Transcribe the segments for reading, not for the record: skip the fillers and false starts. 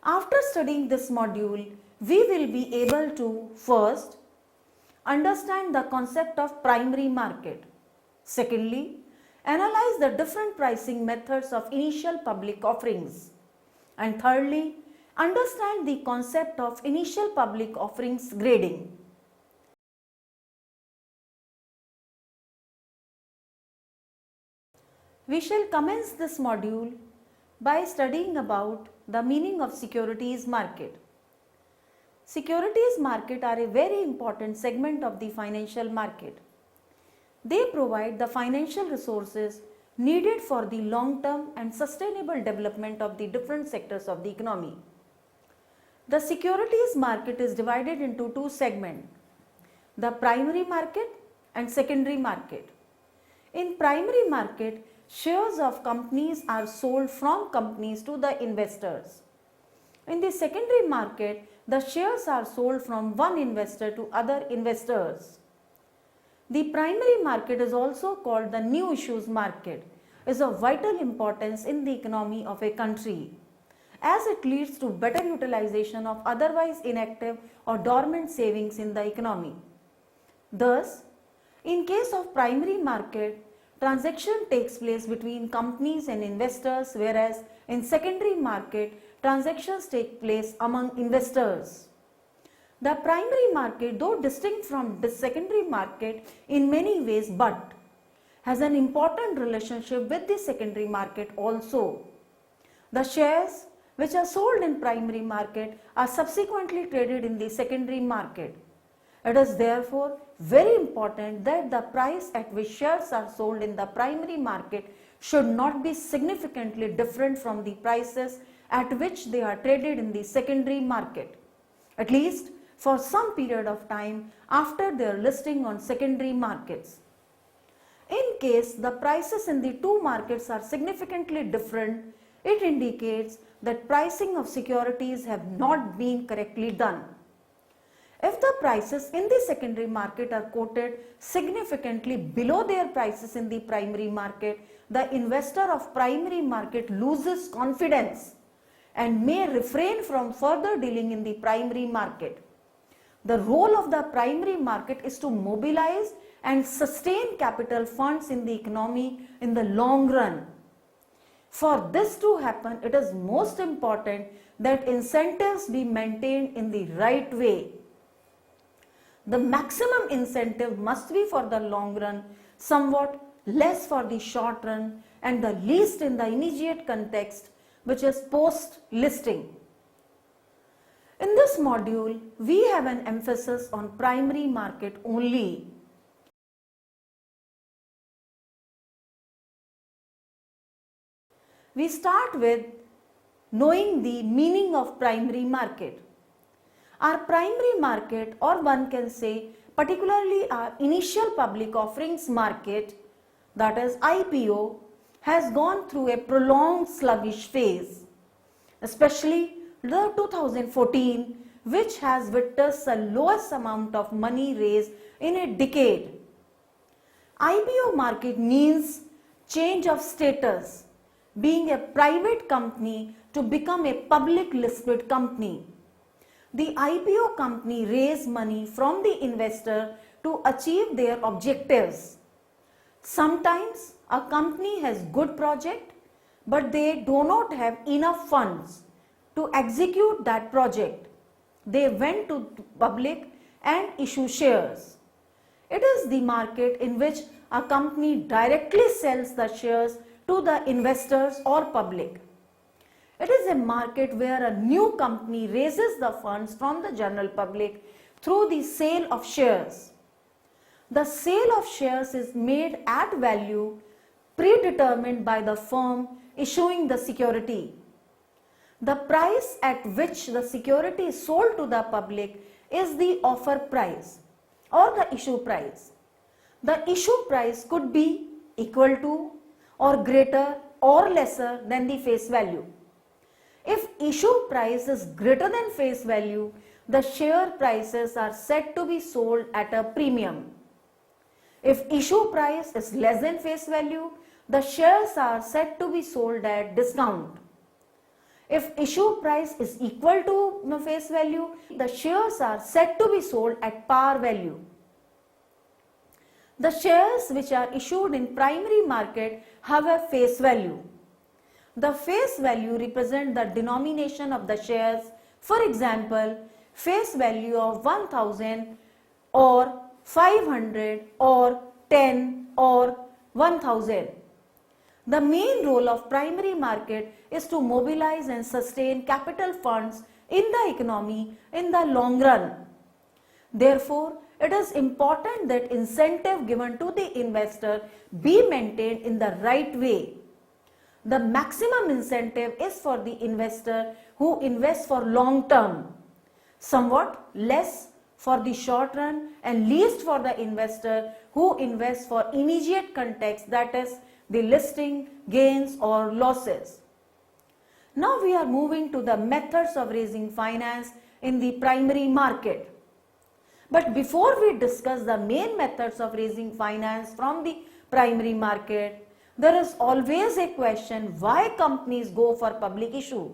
After studying this module, we will be able to first understand the concept of primary market. Secondly, analyze the different pricing methods of initial public offerings. And thirdly, understand the concept of initial public offerings grading. We shall commence this module by studying about the meaning of securities market. Securities market are a very important segment of the financial market. They provide the financial resources needed for the long-term and sustainable development of the different sectors of the economy. The securities market is divided into two segments, the primary market and secondary market. In primary market, shares of companies are sold from companies to the investors. In the secondary market, the shares are sold from one investor to other investors. The primary market is also called the new issues market, is of vital importance in the economy of a country, as it leads to better utilization of otherwise inactive or dormant savings in the economy. Thus, in case of primary market, transaction takes place between companies and investors, whereas in secondary market, transactions take place among investors. The primary market, though distinct from the secondary market in many ways, but has an important relationship with the secondary market also. The shares which are sold in primary market are subsequently traded in the secondary market. It is therefore very important that the price at which shares are sold in the primary market should not be significantly different from the prices at which they are traded in the secondary market, at least for some period of time after their listing on secondary markets. In case the prices in the two markets are significantly different, it indicates that pricing of securities have not been correctly done. If the prices in the secondary market are quoted significantly below their prices in the primary market, the investor of primary market loses confidence and may refrain from further dealing in the primary market. The role of the primary market is to mobilize and sustain capital funds in the economy in the long run. For this to happen, it is most important that incentives be maintained in the right way. The maximum incentive must be for the long run, somewhat less for the short run, and the least in the immediate context, which is post-listing. In this module, we have an emphasis on primary market only. We start with knowing the meaning of primary market. Our primary market, or one can say particularly our initial public offerings market, that is IPO, has gone through a prolonged sluggish phase, especially the 2014, which has witnessed the lowest amount of money raised in a decade. IPO market means change of status, being a private company to become a public listed company. The IPO company raise money from the investor to achieve their objectives. Sometimes a company has good project, but they do not have enough funds to execute that project. They went to public and issue shares. It is the market in which a company directly sells the shares to the investors or public. It is a market where a new company raises the funds from the general public through the sale of shares. The sale of shares is made at value predetermined by the firm issuing the security. The price at which the security is sold to the public is the offer price or the issue price. The issue price could be equal to or greater or lesser than the face value. If issue price is greater than face value, the share prices are said to be sold at a premium. If issue price is less than face value, the shares are said to be sold at discount. If issue price is equal to face value, the shares are said to be sold at par value. The shares which are issued in primary market have a face value. The face value represents the denomination of the shares. For example, face value of 1000 or 500 or 10 or 1000. The main role of primary market is to mobilize and sustain capital funds in the economy in the long run. Therefore, it is important that incentive given to the investor be maintained in the right way. The maximum incentive is for the investor who invests for long term, somewhat less for the short run, and least for the investor who invests for immediate context, that is the listing, gains or losses. Now we are moving to the methods of raising finance in the primary market. But before we discuss the main methods of raising finance from the primary market, there is always a question why companies go for public issue.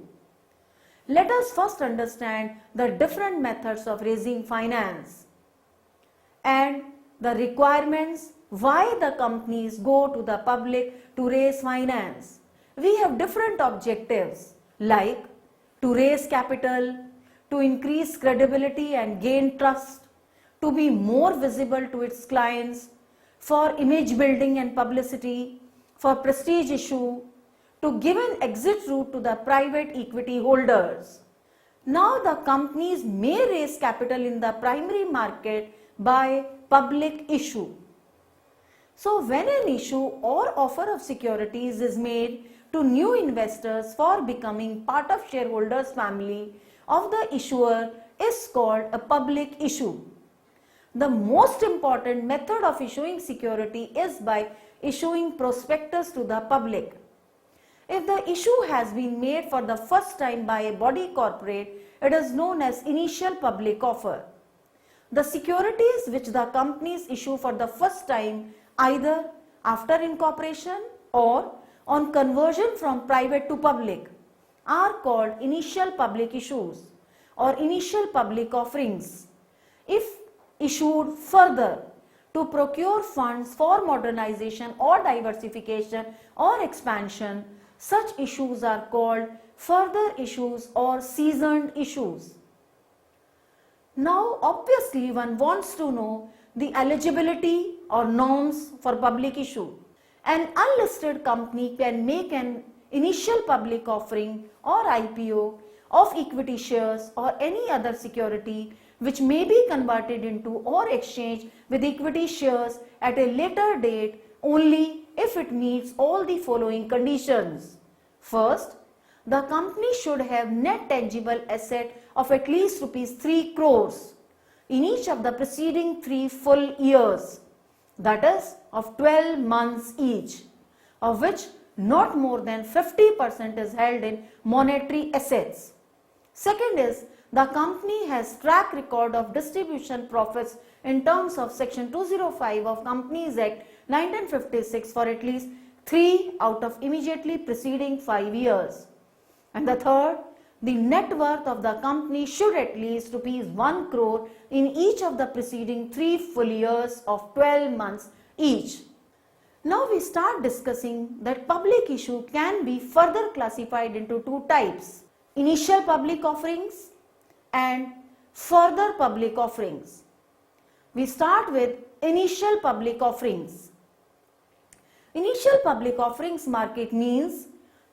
Let us first understand the different methods of raising finance and the requirements why the companies go to the public to raise finance. We have different objectives like to raise capital, to increase credibility and gain trust, to be more visible to its clients, for image building and publicity, for prestige issue, to give an exit route to the private equity holders. Now the companies may raise capital in the primary market by public issue. So when an issue or offer of securities is made to new investors for becoming part of shareholders family of the issuer is called a public issue. The most important method of issuing security is by issuing prospectus to the public. If the issue has been made for the first time by a body corporate, it is known as initial public offer. The securities which the companies issue for the first time either after incorporation or on conversion from private to public are called initial public issues or initial public offerings. If issued further to procure funds for modernization or diversification or expansion, such issues are called further issues or seasoned issues. Now obviously one wants to know the eligibility or norms for public issue. An unlisted company can make an initial public offering or IPO of equity shares or any other security which may be converted into or exchanged with equity shares at a later date only if it meets all the following conditions. First, the company should have net tangible asset of at least rupees 3 crores in each of the preceding 3 full years, that is of 12 months each, of which not more than 50% is held in monetary assets. Second is, the company has track record of distribution profits in terms of section 205 of Companies Act 1956 for at least 3 out of immediately preceding 5 years. And the third, the net worth of the company should at least rupees 1 crore in each of the preceding 3 full years of 12 months each. Now we start discussing that public issue can be further classified into 2 types: initial public offerings and further public offerings. We start with initial public offerings. Initial public offerings market means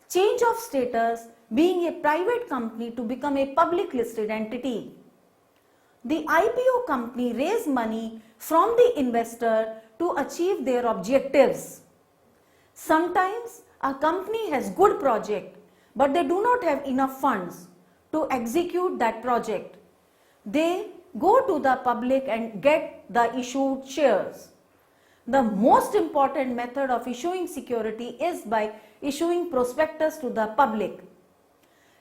change of status being a private company to become a public listed entity. The IPO company raise money from the investor to achieve their objectives. Sometimes a company has good project but they do not have enough funds to execute that project. They go to the public and get the issued shares. The most important method of issuing security is by issuing prospectus to the public.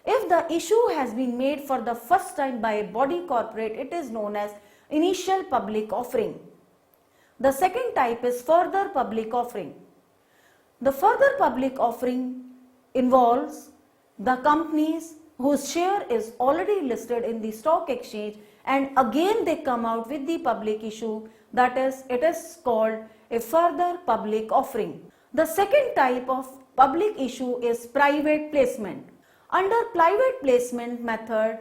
If the issue has been made for the first time by a body corporate, it is known as initial public offering. The second type is further public offering. The further public offering involves the companies whose share is already listed in the stock exchange and again they come out with the public issue, that is, it is called a further public offering. The second type of public issue is private placement. Under private placement method,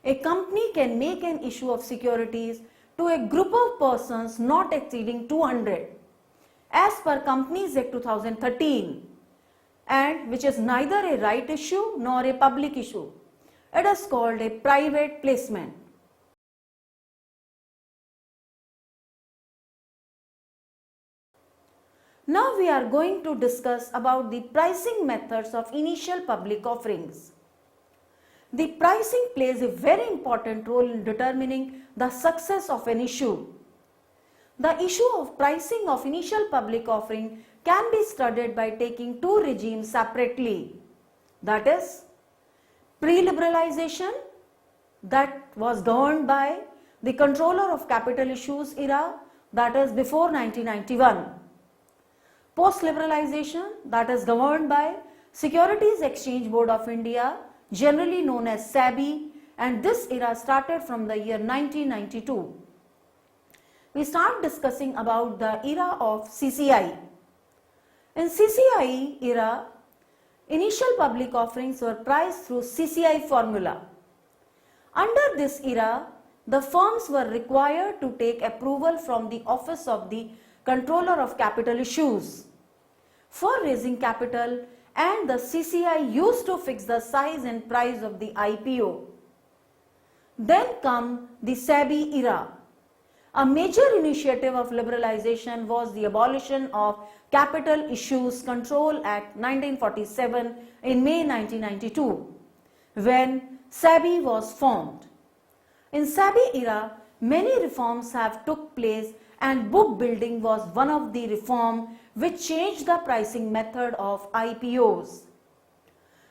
a company can make an issue of securities to a group of persons not exceeding 200 as per Companies Act 2013, and which is neither a right issue nor a public issue. It is called a private placement. Now we are going to discuss about the pricing methods of initial public offerings. The pricing plays a very important role in determining the success of an issue. The issue of pricing of initial public offering can be studied by taking two regimes separately. That is, pre-liberalization, that was governed by the Controller of Capital Issues era, that is before 1991. Post-liberalization, that is governed by Securities Exchange Board of India, generally known as SEBI, and this era started from the year 1992. We start discussing about the era of CCI. In CCI era, initial public offerings were priced through CCI formula. Under this era, the firms were required to take approval from the Office of the Controller of Capital Issues for raising capital, and the CCI used to fix the size and price of the IPO. Then come the SEBI era. A major initiative of liberalization was the abolition of Capital Issues Control Act 1947 in May 1992, when SEBI was formed. In SEBI era, many reforms have took place, and book building was one of the reform which changed the pricing method of IPOs.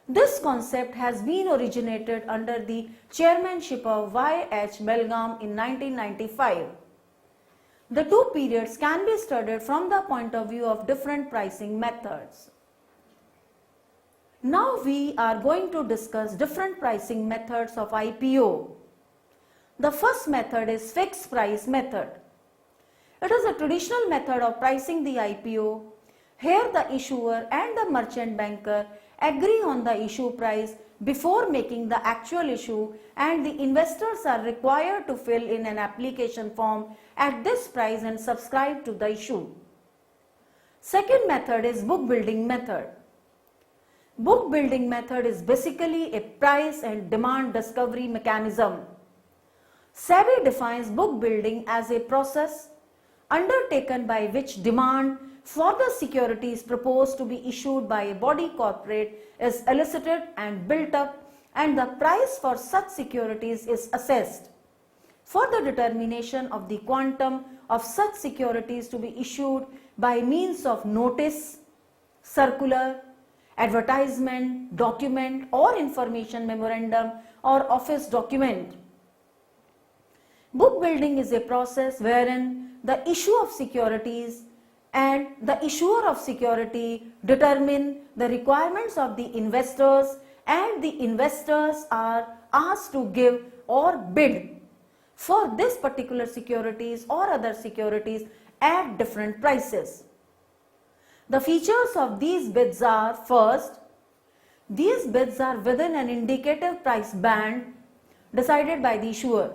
This concept has been originated under the chairmanship of Y.H. Belgaum in 1995. The two periods can be studied from the point of view of different pricing methods. Now we are going to discuss different pricing methods of IPO. The first method is fixed price method. It is a traditional method of pricing the IPO. Here the issuer and the merchant banker agree on the issue price before making the actual issue, and the investors are required to fill in an application form at this price and subscribe to the issue. Second method is book building method. Book building method is basically a price and demand discovery mechanism. SEBI defines book building as a process undertaken by which demand for the securities proposed to be issued by a body corporate is elicited and built up, and the price for such securities is assessed. For the determination of the quantum of such securities to be issued by means of notice, circular, advertisement, document or information memorandum or office document. Book building is a process wherein the issue of securities and the issuer of security determine the requirements of the investors, and the investors are asked to give or bid for this particular securities or other securities at different prices. The features of these bids are: first, these bids are within an indicative price band decided by the issuer.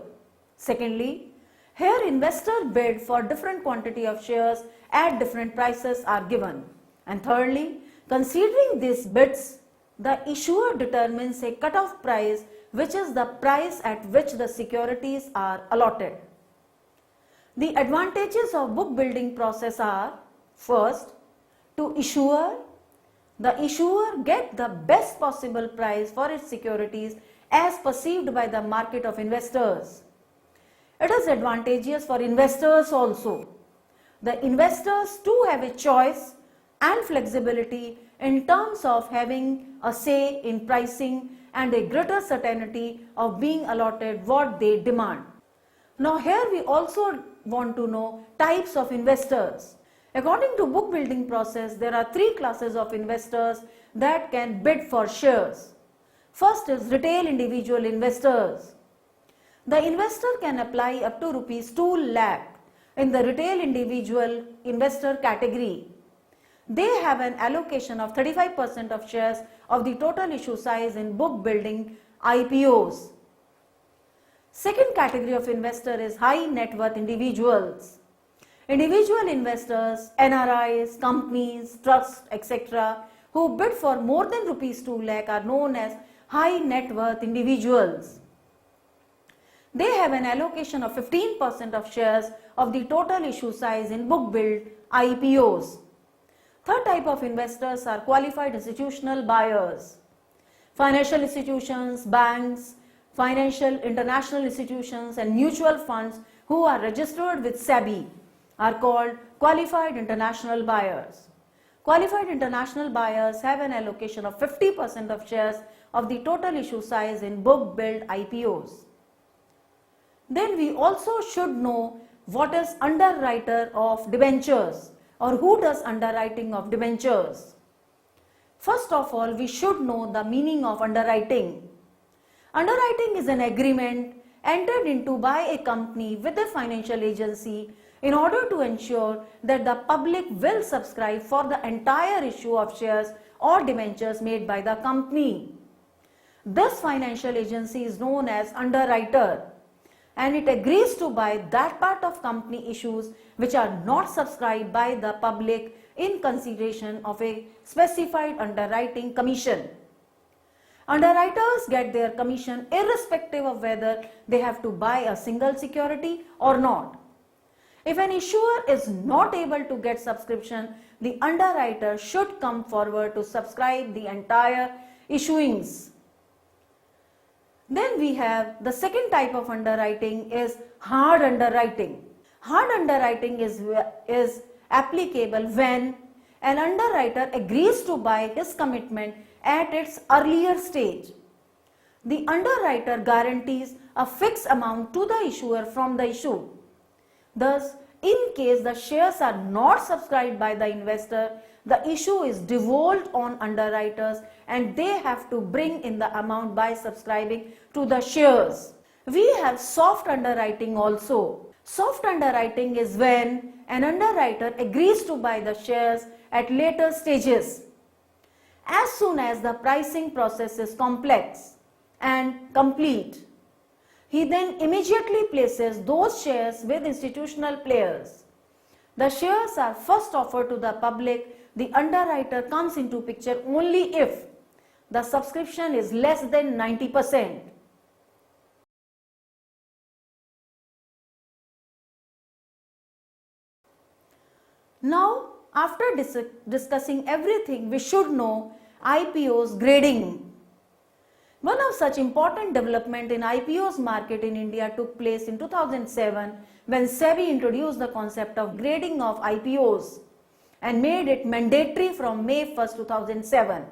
Secondly, here investor bid for different quantity of shares at different prices are given. And thirdly, considering these bids, the issuer determines a cut-off price, which is the price at which the securities are allotted. The advantages of book building process are: first, to issuer, the issuer get the best possible price for its securities as perceived by the market of investors. It is advantageous for investors also. The investors too have a choice and flexibility in terms of having a say in pricing and a greater certainty of being allotted what they demand. Now here we also want to know types of investors. According to book building process, there are three classes of investors that can bid for shares. First is retail individual investors. The investor can apply up to rupees 2 lakh in the retail individual investor category. They have an allocation of 35% of shares of the total issue size in book building IPOs. Second category of investor is high net worth individuals. Individual investors, NRIs, companies, trusts, etc. who bid for more than rupees 2 lakh are known as high net worth individuals. They have an allocation of 15% of shares of the total issue size in book build IPOs. Third type of investors are qualified institutional buyers. Financial institutions, banks, financial international institutions and mutual funds who are registered with SEBI are called qualified international buyers. Qualified international buyers have an allocation of 50% of shares of the total issue size in book build IPOs. Then we also should know what is underwriter of debentures or who does underwriting of debentures. First of all, we should know the meaning of underwriting. Underwriting is an agreement entered into by a company with a financial agency in order to ensure that the public will subscribe for the entire issue of shares or debentures made by the company. This financial agency is known as underwriter, and it agrees to buy that part of company issues which are not subscribed by the public in consideration of a specified underwriting commission. Underwriters get their commission irrespective of whether they have to buy a single security or not. If an issuer is not able to get subscription, the underwriter should come forward to subscribe the entire issuings. Then we have the second type of underwriting is hard underwriting. Hard underwriting is applicable when an underwriter agrees to buy his commitment at its earlier stage. The underwriter guarantees a fixed amount to the issuer from the issue. Thus, in case the shares are not subscribed by the investor, the issue is devolved on underwriters and they have to bring in the amount by subscribing to the shares. We have soft underwriting also. Soft underwriting is when an underwriter agrees to buy the shares at later stages. As soon as the pricing process is complex and complete, he then immediately places those shares with institutional players. The shares are first offered to the public. The underwriter comes into picture only if the subscription is less than 90%. Now, after discussing everything, we should know IPO's grading. One of such important development in IPO's market in India took place in 2007 when SEBI introduced the concept of grading of IPOs and made it mandatory from May 1, 2007.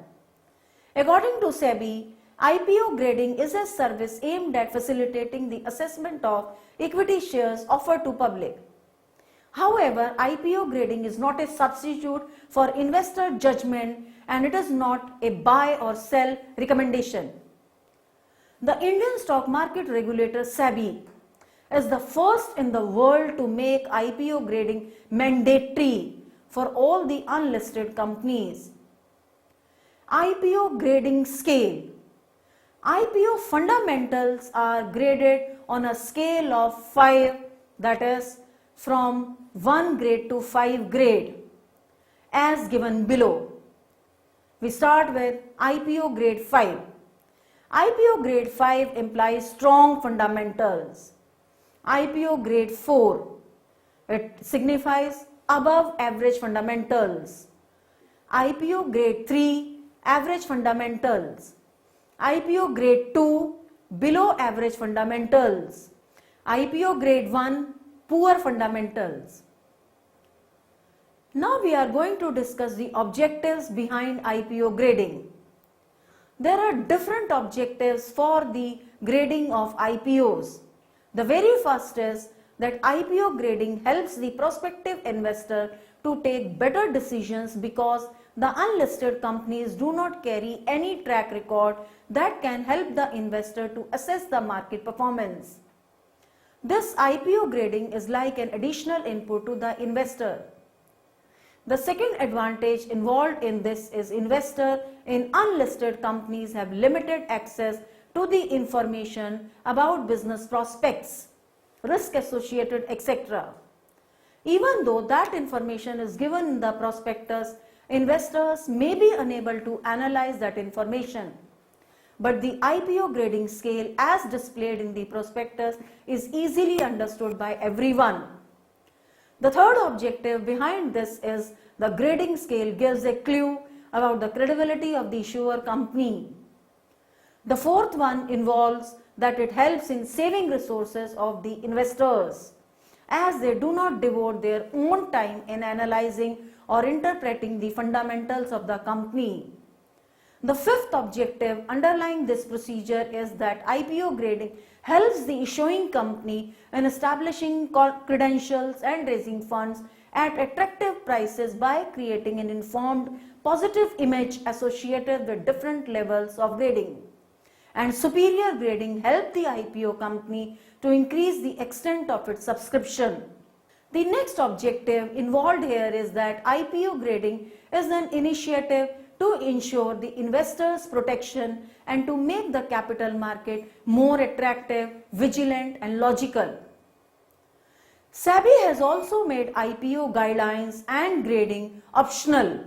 According to SEBI, IPO grading is a service aimed at facilitating the assessment of equity shares offered to public. However, IPO grading is not a substitute for investor judgment and it is not a buy or sell recommendation. The Indian stock market regulator SEBI is the first in the world to make IPO grading mandatory for all the unlisted companies. IPO grading scale. IPO fundamentals are graded on a scale of 5, that is from 1 grade to 5 grade, as given below. We start with IPO grade 5. IPO grade 5 implies strong fundamentals. IPO grade 4, it signifies above average fundamentals. IPO grade 3, average fundamentals. IPO grade 2, below average fundamentals. IPO grade 1, poor fundamentals. Now we are going to discuss the objectives behind IPO grading. There are different objectives for the grading of IPOs. The very first is that IPO grading helps the prospective investor to take better decisions because the unlisted companies do not carry any track record that can help the investor to assess the market performance. This IPO grading is like an additional input to the investor. The second advantage involved in this is investors in unlisted companies have limited access to the information about business prospects, risk associated, etc. Even though that information is given in the prospectus, investors may be unable to analyze that information. But the IPO grading scale as displayed in the prospectus is easily understood by everyone. The third objective behind this is the grading scale gives a clue about the credibility of the issuer company. The fourth one involves that it helps in saving resources of the investors, as they do not devote their own time in analyzing or interpreting the fundamentals of the company. The fifth objective underlying this procedure is that IPO grading helps the issuing company in establishing credentials and raising funds at attractive prices by creating an informed, positive image associated with different levels of grading. And superior grading helps the IPO company to increase the extent of its subscription. The next objective involved here is that IPO grading is an initiative to ensure the investors' protection and to make the capital market more attractive, vigilant and logical. SEBI has also made IPO guidelines and grading optional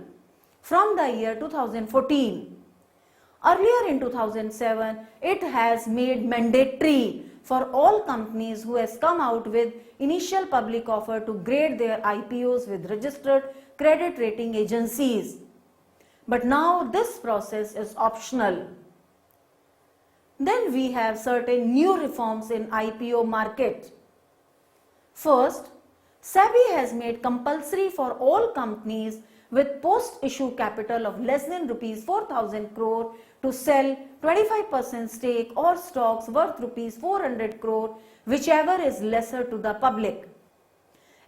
from the year 2014. Earlier in 2007, it has made mandatory for all companies who has come out with initial public offer to grade their IPOs with registered credit rating agencies. But now this process is optional. Then we have certain new reforms in IPO market. First, SEBI has made compulsory for all companies with post-issue capital of less than rupees 4,000 crore to sell 25% stake or stocks worth rupees 400 crore, whichever is lesser to the public.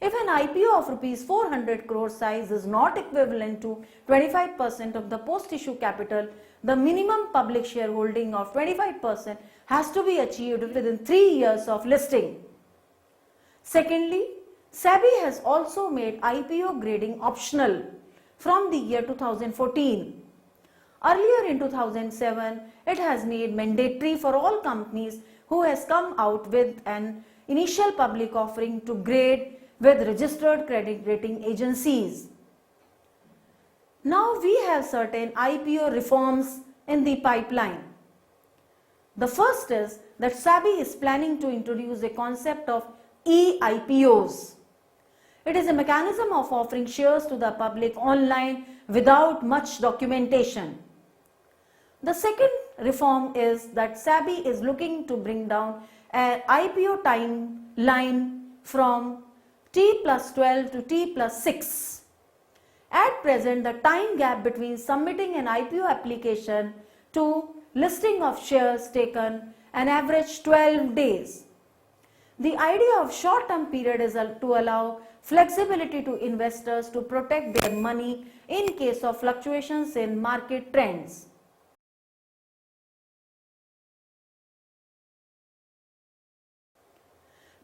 If an IPO of rupees 400 crore size is not equivalent to 25% of the post-issue capital, the minimum public shareholding of 25% has to be achieved within 3 years of listing. Secondly, SEBI has also made IPO grading optional from the year 2014. Earlier in 2007, it has made mandatory for all companies who has come out with an initial public offering to grade with registered credit rating agencies. Now we have certain IPO reforms in the pipeline. The first is that SEBI is planning to introduce a concept of e-IPOs. It is a mechanism of offering shares to the public online without much documentation. The second reform is that SEBI is looking to bring down an IPO timeline from T+12 to T+6. At present, the time gap between submitting an IPO application to listing of shares taken an average 12 days. The idea of short-term period is to allow flexibility to investors to protect their money in case of fluctuations in market trends.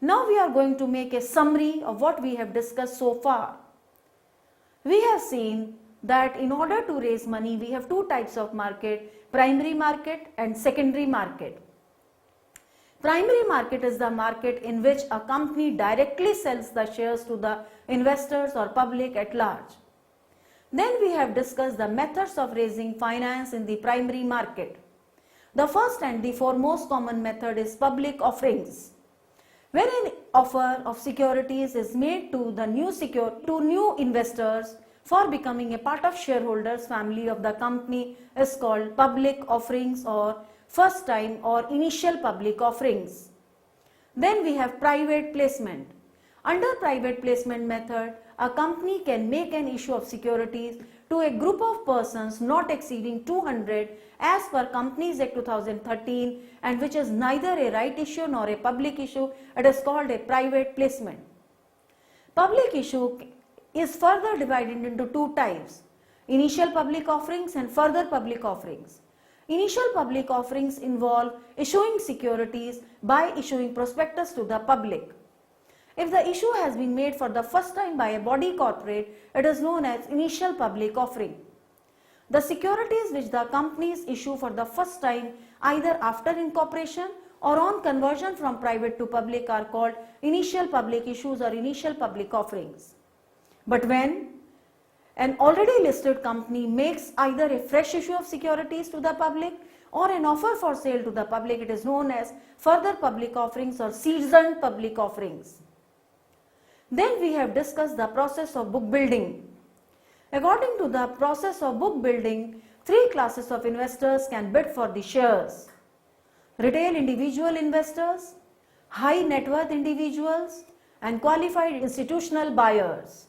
Now we are going to make a summary of what we have discussed so far. We have seen that in order to raise money, we have two types of market, primary market and secondary market. Primary market is the market in which a company directly sells the shares to the investors or public at large. Then we have discussed the methods of raising finance in the primary market. The first and the foremost common method is public offerings, where an offer of securities is made to the new investors for becoming a part of shareholders family of the company is called public offerings or first time or initial public offerings. Then we have private placement. Under private placement method, a company can make an issue of securities to a group of persons not exceeding 200 as per Companies Act 2013, and which is neither a right issue nor a public issue. It is called a private placement. Public issue is further divided into two types. initial public offerings and further public offerings. Initial public offerings involve issuing securities by issuing prospectus to the public. If the issue has been made for the first time by a body corporate, it is known as initial public offering. The securities which the companies issue for the first time either after incorporation or on conversion from private to public are called initial public issues or initial public offerings. But when an already listed company makes either a fresh issue of securities to the public or an offer for sale to the public, it is known as further public offerings or seasoned public offerings. Then we have discussed the process of book building. According to the process of book building, three classes of investors can bid for the shares: retail individual investors, high net worth individuals, and qualified institutional buyers.